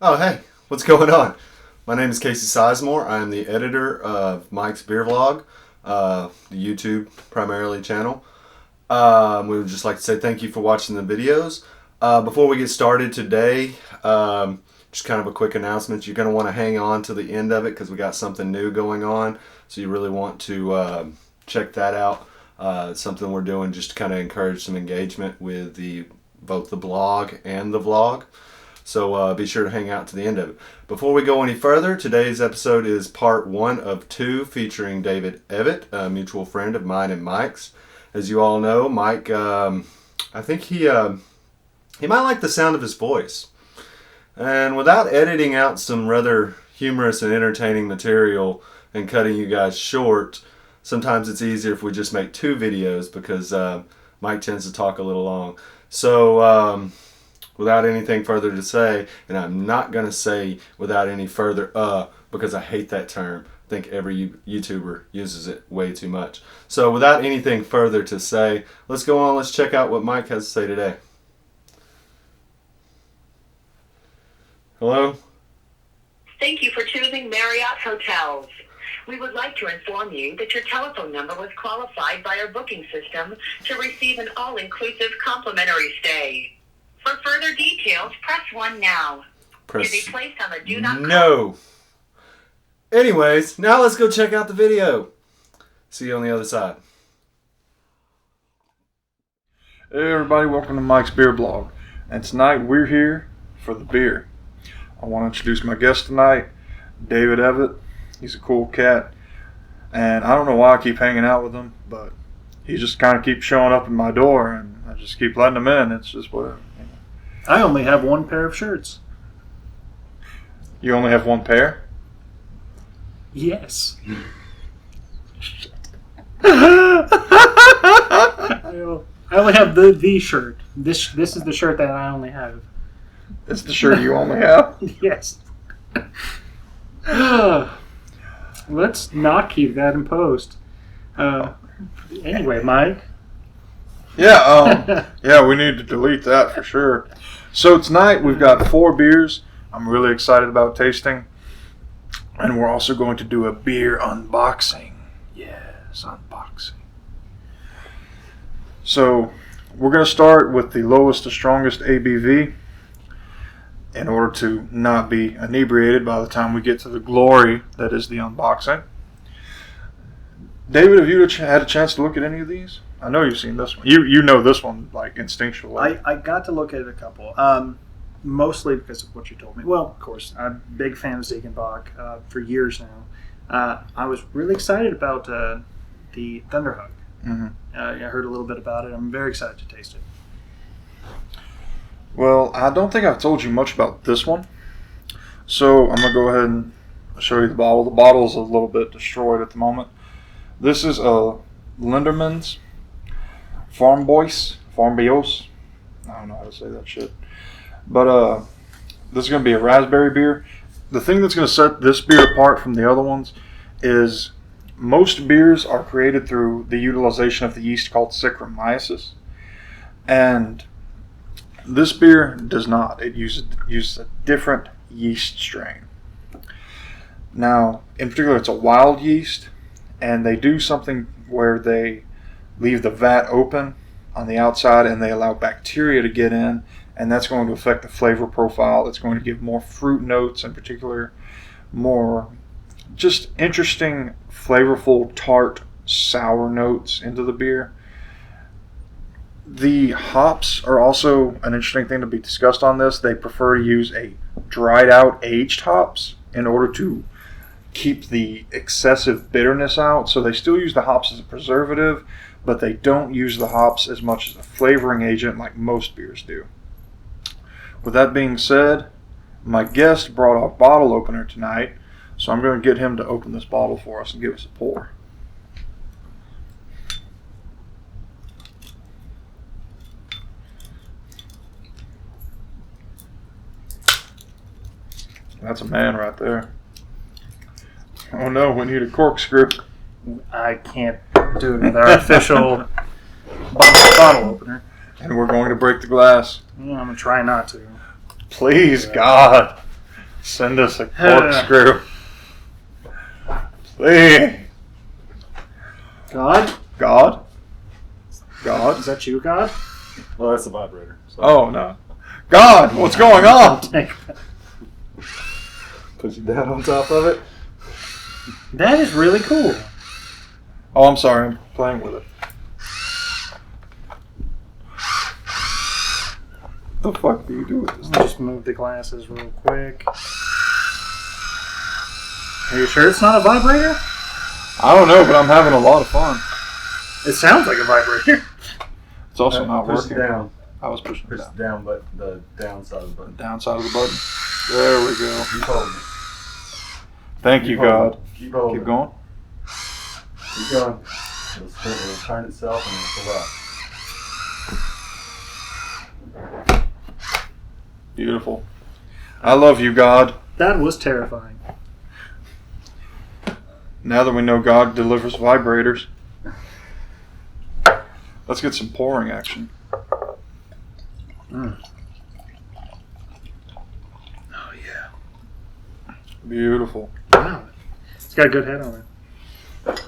Oh, hey, what's going on? My name is Casey Sizemore. I am the editor of MikesBeerVlog, the YouTube primarily channel. We would just like to say thank you for watching the videos. Before we get started today, just kind of a quick announcement. You're going to want to hang on to the end of it because we got something new going on. So you really want to check that out. It's something we're doing just to kind of encourage some engagement with both the blog and the vlog. So be sure to hang out to the end of it. Before we go any further, today's episode is part 1 of 2 featuring David Evett, a mutual friend of mine and Mike's. As you all know, Mike, I think he might like the sound of his voice. And without editing out some rather humorous and entertaining material and cutting you guys short, sometimes it's easier if we just make 2 videos because Mike tends to talk a little long. So without anything further to say, and I'm not going to say without any further because I hate that term. I think every YouTuber uses it way too much. So without anything further to say, let's go on. Let's check out what Mike has to say today. Hello? Thank you for choosing Marriott Hotels. We would like to inform you that your telephone number was qualified by our booking system to receive an all-inclusive complimentary stay. For further details, press 1 now. To be placed on the do not call. No. Anyways, now let's go check out the video. See you on the other side. Hey everybody, welcome to MikesBeerVlog. And tonight we're here for the beer. I want to introduce my guest tonight, David Evett. He's a cool cat. And I don't know why I keep hanging out with him, but he just kind of keeps showing up at my door and I just keep letting him in. It's just whatever. I only have one pair of shirts. You only have one pair? Yes. I only have the shirt. This is the shirt that I only have. It's the shirt you only have? Yes. Let's not keep that in post. Anyway, Mike. Yeah, we need to delete that for sure. So tonight we've got 4 beers I'm really excited about tasting. And we're also going to do a beer unboxing. Yes, unboxing. So we're going to start with the lowest to strongest ABV in order to not be inebriated by the time we get to the glory that is the unboxing. David, have you had a chance to look at any of these? I know you've seen this one. You know this one like instinctually. I got to look at a couple. Mostly because of what you told me. Well, of course, I'm a big fan of Ziegenbock for years now. I was really excited about the Thunderhug. Mm-hmm. I heard a little bit about it. I'm very excited to taste it. Well, I don't think I've told you much about this one. So I'm going to go ahead and show you the bottle. The bottle is a little bit destroyed at the moment. This is a Linderman's Farmboys. I don't know how to say that shit. But this is going to be a raspberry beer. The thing that's going to set this beer apart from the other ones is most beers are created through the utilization of the yeast called Saccharomyces. And this beer does not. It uses a different yeast strain. Now, in particular, it's a wild yeast. And they do something where they leave the vat open on the outside and they allow bacteria to get in. And that's going to affect the flavor profile. It's going to give more fruit notes, in particular, more just interesting, flavorful, tart, sour notes into the beer. The hops are also an interesting thing to be discussed on this. They prefer to use a dried out aged hops in order to keep the excessive bitterness out. So they still use the hops as a preservative, but they don't use the hops as much as a flavoring agent like most beers do. With that being said, my guest brought a bottle opener tonight, so I'm going to get him to open this bottle for us and give us a pour. That's a man right there. Oh no, we need a corkscrew. I can't do it with our official bottle opener. And we're going to break the glass. I'm going to try not to. Please, God. Send us a corkscrew. Please. God? God? God? Is that you, God? Well, that's the vibrator. So. Oh, no. God, what's going on? Put you down on top of it. That is really cool. Oh, I'm sorry. I'm playing with it. The fuck do you do with this? I'll just move the glasses real quick. Are you sure it's not a vibrator? I don't know, but I'm having a lot of fun. It sounds like a vibrator. It's also not push working. It down. I was pushing Push it down. it down, but the down side of the button. Down side of the button. There we go. Keep holding it. Thank you, God. Keep holding. Keep going. Keep going. It'll turn itself and it'll pull out. Beautiful. I love you, God. That was terrifying. Now that we know God delivers vibrators, let's get some pouring action. Oh, yeah. Beautiful. Wow. It's got a good head on it.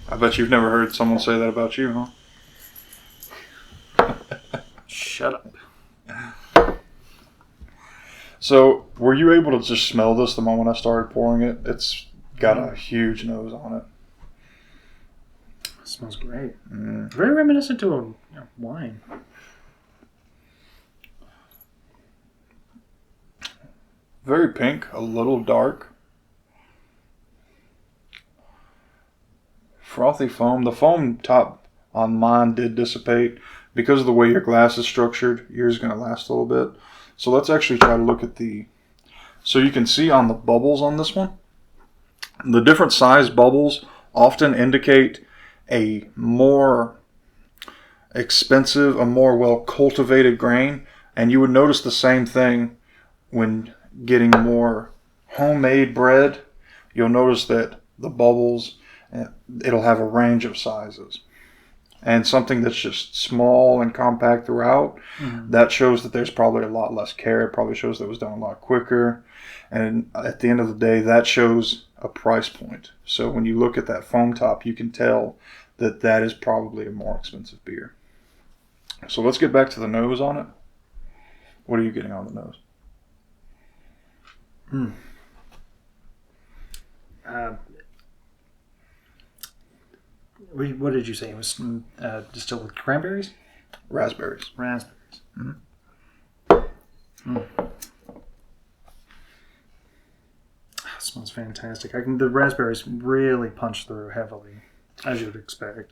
I bet you've never heard someone say that about you, huh? Shut up. So, were you able to just smell this the moment I started pouring it? It's got a huge nose on it. It smells great. Mm. Very reminiscent to a wine. Very pink, a little dark. Frothy foam. The foam top on mine did dissipate. Because of the way your glass is structured, yours is going to last a little bit. So let's actually try to look at so you can see on the bubbles on this one, the different size bubbles often indicate a more expensive, a more well cultivated grain. And you would notice the same thing when getting more homemade bread. You'll notice that the bubbles, it'll have a range of sizes. And something that's just small and compact throughout, that shows that there's probably a lot less care. It probably shows that it was done a lot quicker. And at the end of the day, that shows a price point. So when you look at that foam top, you can tell that that is probably a more expensive beer. So let's get back to the nose on it. What are you getting on the nose? What did you say? It was distilled with cranberries? Raspberries. Raspberries. It smells fantastic. The raspberries really punch through heavily, as you would expect.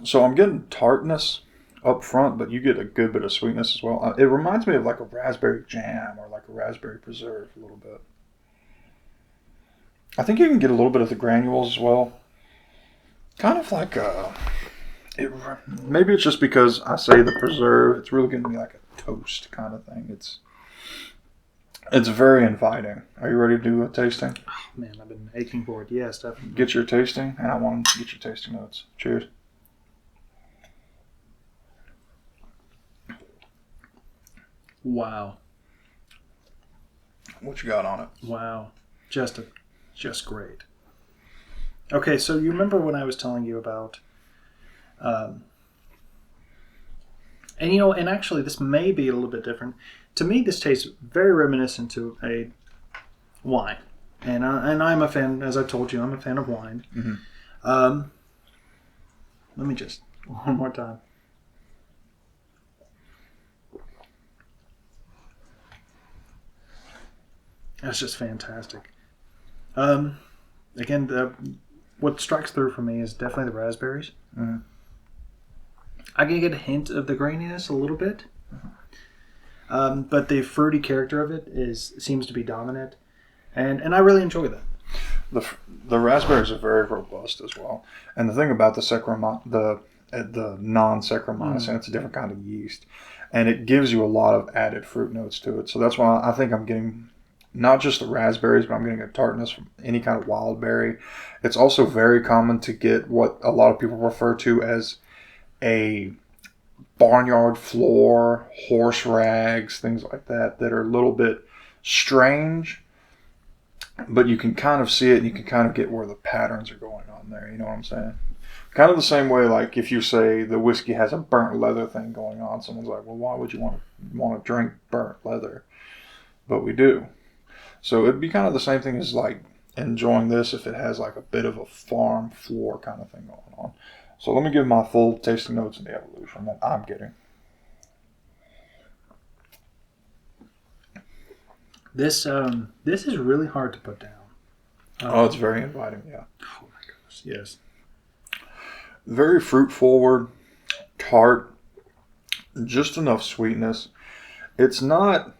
So I'm getting tartness up front, but you get a good bit of sweetness as well. It reminds me of like a raspberry jam or like a raspberry preserve a little bit. I think you can get a little bit of the granules as well. Kind of like maybe it's just because I say the preserve. It's really going to be like a toast kind of thing. It's very inviting. Are you ready to do a tasting? Oh, man, I've been aching for it. Yes, definitely. Get your tasting, and I want to get your tasting notes. Cheers. Wow. What you got on it? Wow. Just great. Okay, so you remember when I was telling you about, and actually this may be a little bit different. To me, this tastes very reminiscent to a wine, and I'm a fan. As I've told you, I'm a fan of wine. Mm-hmm. Let me just one more time. That's just fantastic. Again, what strikes through for me is definitely the raspberries. Mm-hmm. I can get a hint of the graininess a little bit, but the fruity character of it seems to be dominant, and I really enjoy that. The raspberries are very robust as well, and the thing about the non-Saccharomyces, it's a different kind of yeast, and it gives you a lot of added fruit notes to it. So that's why I think I'm getting not just the raspberries, but I'm getting a tartness from any kind of wild berry. It's also very common to get what a lot of people refer to as a barnyard floor, horse rags, things like that are a little bit strange, but you can kind of see it and you can kind of get where the patterns are going on there. You know what I'm saying? Kind of the same way, like if you say the whiskey has a burnt leather thing going on, someone's like, well, why would you want to drink burnt leather? But we do. So it'd be kind of the same thing as like enjoying this if it has like a bit of a farm floor kind of thing going on. So let me give my full tasting notes and the evolution that I'm getting. This is really hard to put down. It's very inviting, yeah. Oh my gosh, yes. Very fruit forward, tart, just enough sweetness. It's not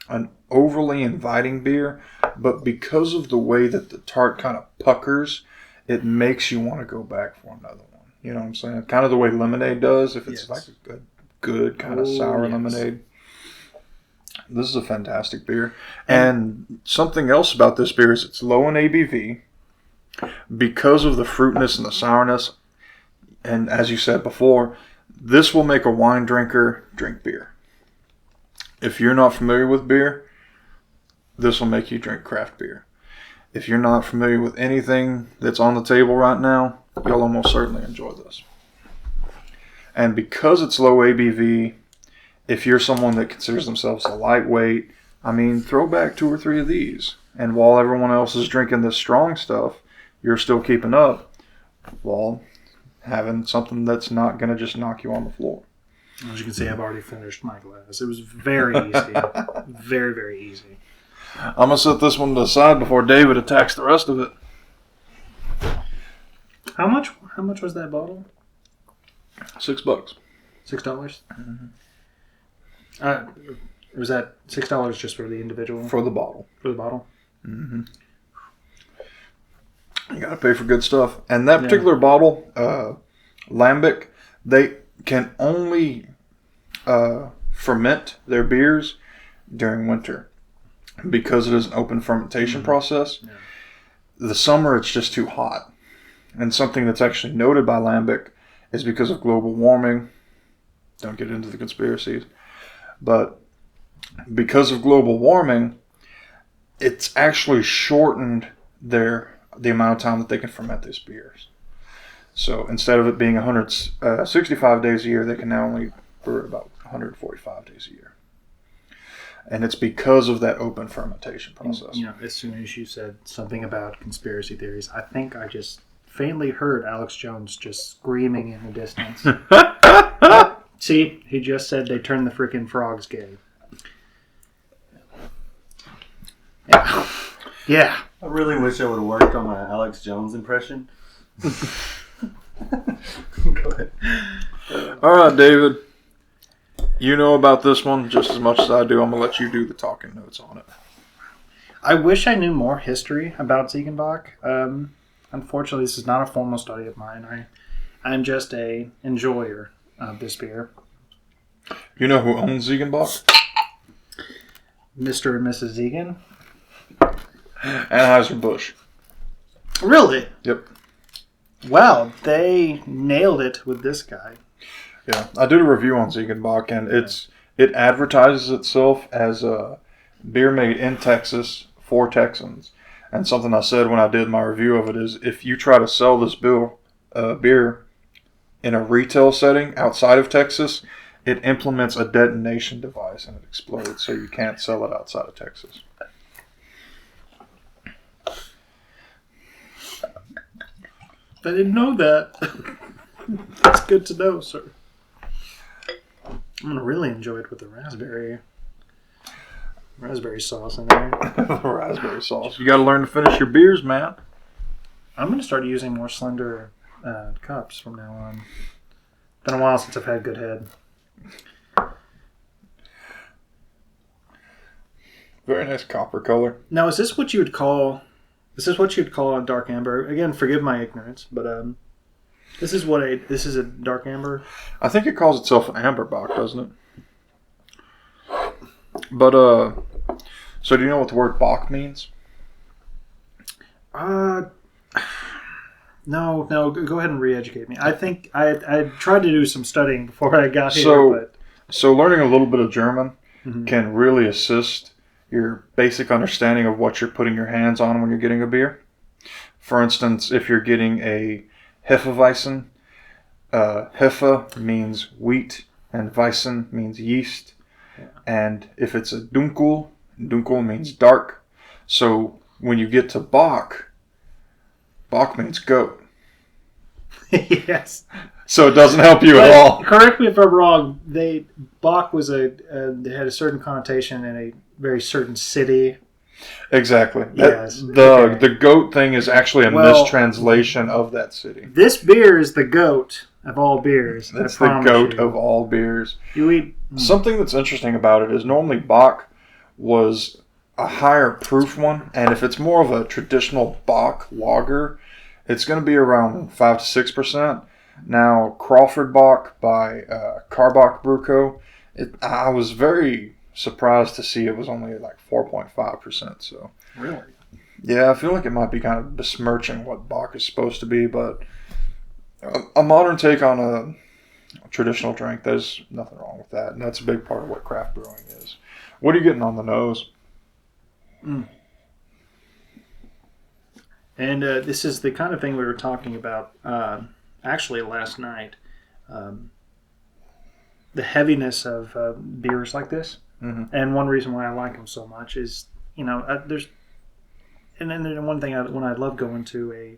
an overly inviting beer, but because of the way that the tart kind of puckers, it makes you want to go back for another one. You know what I'm saying? Kind of the way lemonade does, if it's like a good kind of sour lemonade. This is a fantastic beer. And something else about this beer is it's low in ABV. Because of the fruitiness and the sourness, and as you said before, this will make a wine drinker drink beer. If you're not familiar with beer, this will make you drink craft beer. If you're not familiar with anything that's on the table right now, you'll almost certainly enjoy this. And because it's low ABV, if you're someone that considers themselves a lightweight, I mean, throw back 2 or 3 of these. And while everyone else is drinking this strong stuff, you're still keeping up while having something that's not going to just knock you on the floor. As you can see, I've already finished my glass. It was very easy. Very, very easy. I'm going to set this one to the side before David attacks the rest of it. How much was that bottle? $6. $6? Mm-hmm. Was that $6 just for the individual? For the bottle. For the bottle? Mm-hmm. You got to pay for good stuff. And that particular bottle, lambic, they can only ferment their beers during winter because it is an open fermentation process. Yeah. The summer, it's just too hot. And something that's actually noted by lambic is because of global warming. Don't get into the conspiracies. But because of global warming, it's actually shortened the amount of time that they can ferment these beers. So instead of it being 165 days a year, they can now only brew about 145 days a year. And it's because of that open fermentation process. You know, as soon as you said something about conspiracy theories, I think I just faintly heard Alex Jones just screaming in the distance. See, he just said they turned the freaking frogs gay. Yeah. Yeah. I really wish I would have worked on my Alex Jones impression. Go ahead. All right, David. You know about this one just as much as I do. I'm going to let you do the talking notes on it. I wish I knew more history about Ziegenbock. Unfortunately, this is not a formal study of mine. I'm just a enjoyer of this beer. You know who owns Ziegenbock? Mr. and Mrs. Ziegen. Anheuser-Busch. Really? Yep. Wow, they nailed it with this guy. Yeah, I did a review on Ziegenbock, and it advertises itself as a beer made in Texas for Texans. And something I said when I did my review of it is, if you try to sell this beer in a retail setting outside of Texas, it implements a detonation device and it explodes, so you can't sell it outside of Texas. I didn't know that. That's good to know, sir. I'm going to really enjoy it with the raspberry sauce in there. Raspberry sauce. You got to learn to finish your beers, man. I'm going to start using more slender cups from now on. Been a while since I've had good head. Very nice copper color. Now, is this what you would call a dark amber? Again, forgive my ignorance, but this is a dark amber. I think it calls itself an amber bock, doesn't it? But so do you know what the word bock means? No, No, go ahead and re-educate me. I think I tried to do some studying before I got here. So learning a little bit of German Mhm. can really assist your basic understanding of what you're putting your hands on when you're getting a beer. For instance, if you're getting a Hefeweizen, Hefe means wheat and Weizen means yeast. Yeah. And if it's a Dunkel, Dunkel means dark. So when you get to Bock, Bock means goat. Yes. So it doesn't help you at all. Correct me if I'm wrong. Bock was they had a certain connotation in a very certain city. Exactly. Yes. The goat thing is actually a mistranslation of that city. This beer is the goat of all beers. It's the goat of all beers. You eat Something that's interesting about it is normally Bock was a higher proof one, and if it's more of a traditional Bock lager, it's going to be around 5 to 6%. Now, Crawford Bock by Karbach Bruco, I was very surprised to see it was only like 4.5%. So, really, yeah, I feel like it might be kind of besmirching what Bock is supposed to be, but a modern take on a traditional drink, there's nothing wrong with that, and that's a big part of what craft brewing is. What are you getting on the nose? And this is the kind of thing we were talking about actually last night. The heaviness of beers like this. Mm-hmm. And one reason why I like them so much is, there's... And then one thing when I love going to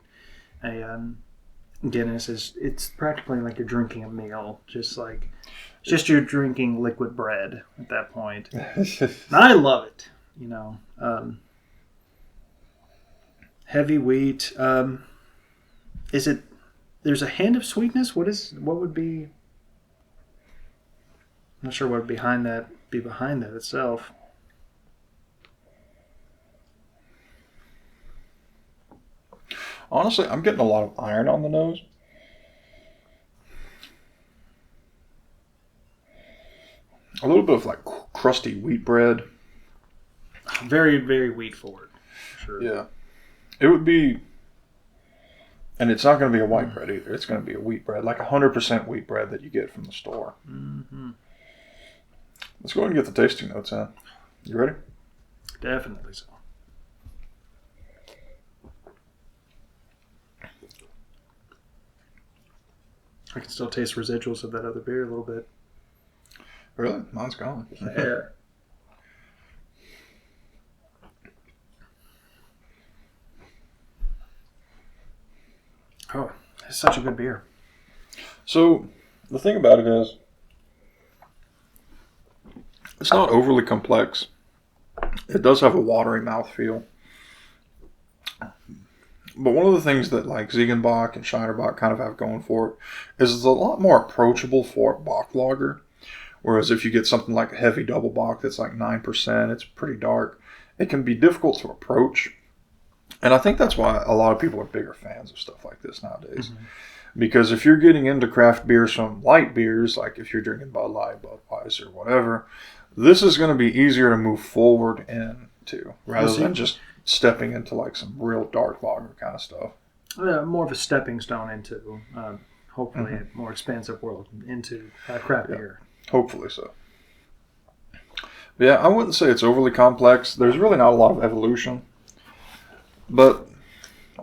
a Guinness is it's practically like you're drinking a meal. Just you're drinking liquid bread at that point. And I love it, heavy wheat. Is it? There's a hint of sweetness. What would be? I'm not sure what would be behind that itself. Honestly, I'm getting a lot of iron on the nose. A little bit of like crusty wheat bread. Very, very wheat forward. Sure. Yeah. It would be, and it's not going to be a white bread either. It's going to be a wheat bread, like 100% wheat bread that you get from the store. Mm-hmm. Let's go ahead and get the tasting notes in. You ready? Definitely so. I can still taste residuals of that other beer a little bit. Really? Mine's gone. Yeah. Oh, it's such a good beer. So, the thing about it is, it's not overly complex. It does have a watery mouthfeel. But one of the things that like Ziegenbock and Schneiderbach kind of have going for it is it's a lot more approachable for a Bock lager. Whereas if you get something like a heavy double Bock that's like 9%, it's pretty dark. It can be difficult to approach. And I think that's why a lot of people are bigger fans of stuff like this nowadays. Mm-hmm. Because if you're getting into craft beers from light beers, like if you're drinking Bud Light, Budweiser, whatever, this is going to be easier to move forward into rather than just stepping into like some real dark lager kind of stuff. More of a stepping stone into hopefully a more expansive world into craft beer. Hopefully so. But yeah, I wouldn't say it's overly complex. There's really not a lot of evolution. But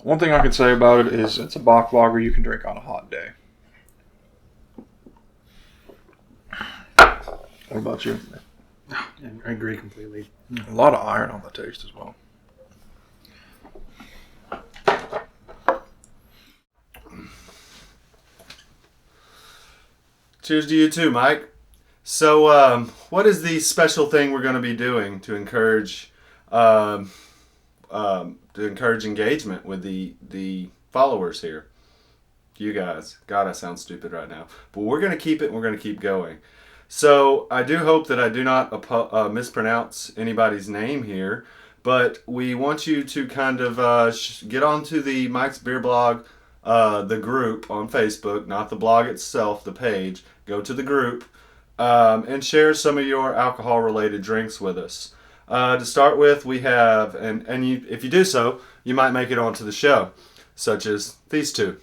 one thing I can say about it is it's a Bock lager you can drink on a hot day. What about you? I agree completely. A lot of iron on the taste as well. Cheers to you too, Mike. So, what is the special thing we're going to be doing to encourage engagement with the followers here? You guys. God, I sound stupid right now. But we're going to keep it and we're going to keep going. So, I do hope that I do not mispronounce anybody's name here. But we want you to kind of get onto the Mike's Beer Blog, the group on Facebook, not the blog itself, the page. Go to the group and share some of your alcohol-related drinks with us. To start with, we have, and you, if you do so, you might make it onto the show. such as these two.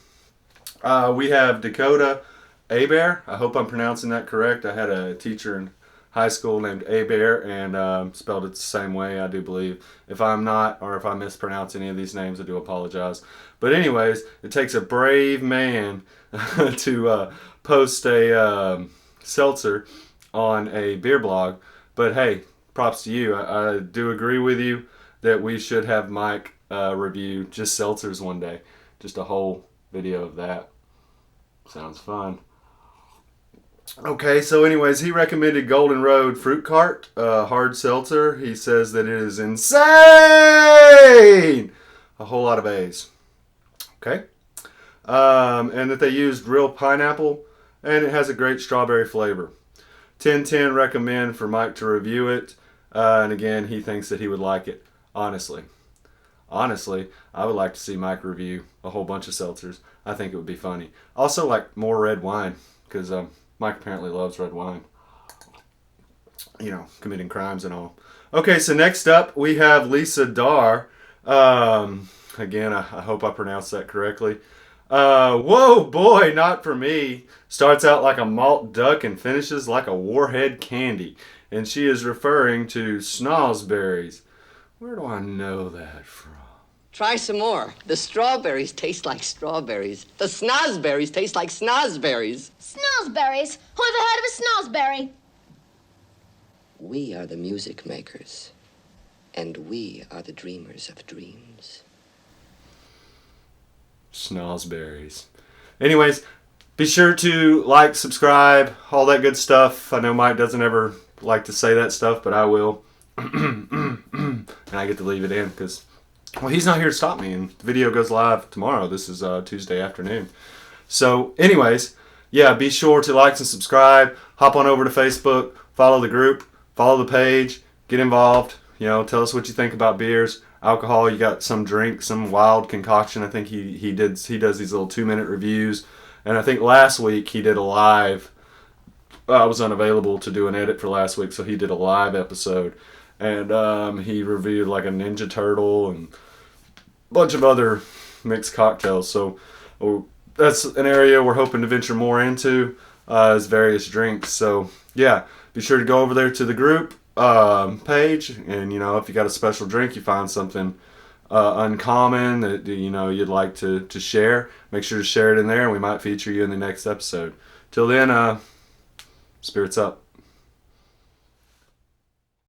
We have Dakota Abear. I hope I'm pronouncing that correct. I had a teacher in high school named Abear and spelled it the same way, I do believe. If I'm not, or if I mispronounce any of these names, I do apologize. But anyways, it takes a brave man to post a seltzer on a beer blog. But hey, props to you. I do agree with you that we should have Mike review just seltzers one day. Just a whole video of that. Sounds fun. Okay, so anyways, he recommended Golden Road Fruit Cart, hard seltzer. He says that it is insane! A whole lot of A's. Okay. And that they used real pineapple, and it has a great strawberry flavor. 1010 recommend for Mike to review it, and again, he thinks that he would like it. Honestly, I would like to see Mike review a whole bunch of seltzers. I think it would be funny. Also, like more red wine, because Mike apparently loves red wine. You know, committing crimes and all. Okay, so next up we have Lisa Dar. Again, I hope I pronounced that correctly. Whoa, boy, not for me. Starts out like a malt duck and finishes like a warhead candy. And she is referring to snozberries. Where do I know that from? Try some more. The strawberries taste like strawberries. The snozberries taste like snozberries. Snozberries? Who ever heard of a snozberry? We are the music makers, and we are the dreamers of dreams. Snozberries. Anyways, be sure to like, subscribe, all that good stuff. I know Mike doesn't ever like to say that stuff, but I will. And I get to leave it in because, well, he's not here to stop me, and the video goes live tomorrow. This is Tuesday afternoon. So anyways, yeah, be sure to like and subscribe. Hop on over to Facebook, follow the group, follow the page, get involved. You know, tell us what you think about beers, alcohol. You got some drink, some wild concoction. I think he does these little 2-minute reviews. And I think last week he did a live. I was unavailable to do an edit for last week, so he did a live episode. And he reviewed like a Ninja Turtle and a bunch of other mixed cocktails. So that's an area we're hoping to venture more into, is various drinks. So yeah, be sure to go over there to the group page, and you know, if you got a special drink, you find something uncommon that you know you'd like to share, make sure to share it in there, and we might feature you in the next episode. Till then, spirits up.